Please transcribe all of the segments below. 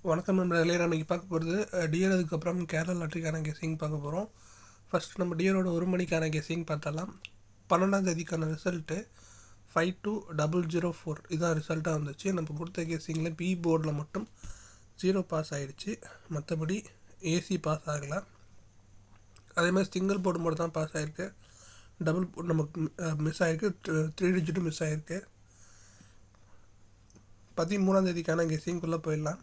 வணக்கம் நண்பர்களே. நம்ம இன்றைக்கி பார்க்க போகிறது டியர். அதுக்கப்புறம் கேரளா லாட்ரிக்கான கெஸ்ஸிங் பார்க்க போகிறோம். ஃபஸ்ட் நம்ம டியரோட 1 மணிக்கான கெஸ்ஸிங் பார்த்தலாம். 12ஆம் தேதிக்கான ரிசல்ட்டு 52004 இதுதான் ரிசல்ட்டாக வந்துச்சு. நம்ம கொடுத்த கெஸ்ஸிங்கில் பி போர்டில் மட்டும் 0 பாஸ் ஆகிடுச்சு, மற்றபடி ஏசி பாஸ் ஆகலை. அதே மாதிரி சிங்கிள் போர்டு மட்டும் தான் பாஸ் ஆகிருக்கு. டபுள் போர்டு நமக்கு மிஸ் ஆகிருக்கு, 3 டிஜிட்டும் மிஸ் ஆகிருக்கு. 13ஆம் தேதிக்கான கெஸ்ஸிங்குள்ளே போயிடலாம்.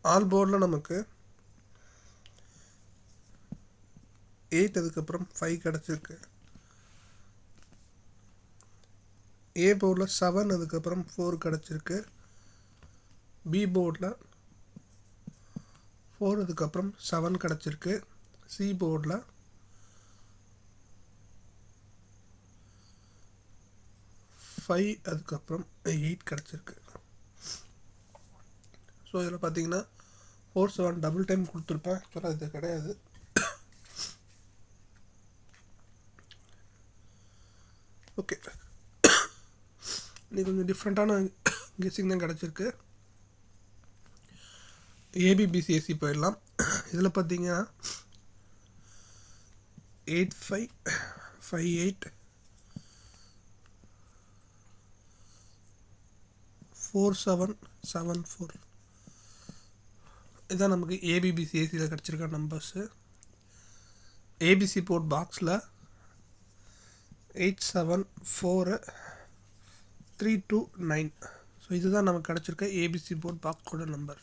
ஆல் போர்டில் நமக்கு 8 அதுக்கப்புறம் 5 கிடச்சிருக்கு. ஏ போர்டில் 7 அதுக்கப்புறம் 4 கிடச்சிருக்கு. பி போர்டில் 4 அதுக்கப்புறம் 7 கிடச்சிருக்கு. சி போர்டில் 5 அதுக்கப்புறம் 8 கிடச்சிருக்கு. ஸோ இதில் பார்த்தீங்கன்னா 4-7 டபுள் டைம் கொடுத்துருப்பேன். ஆக்சுவலாக இது கிடையாது. ஓகே, இன்னைக்கு கொஞ்சம் டிஃப்ரெண்ட்டான கெஸ்ஸிங் தான் கிடச்சிருக்கு. ஏபிபிசிஎஸ்சி போயிடலாம். இதில் பார்த்தீங்கன்னா 8558 4774 இதுதான் நமக்கு ஏபிபிசிஎஸ்சியில் கிடச்சிருக்க நம்பர்ஸு. ஏபிசி போர்ட் பாக்ஸில் 874329. ஸோ இதுதான் நமக்கு கிடச்சிருக்க ஏபிசி போர்ட் பாக்ஸோட நம்பர்.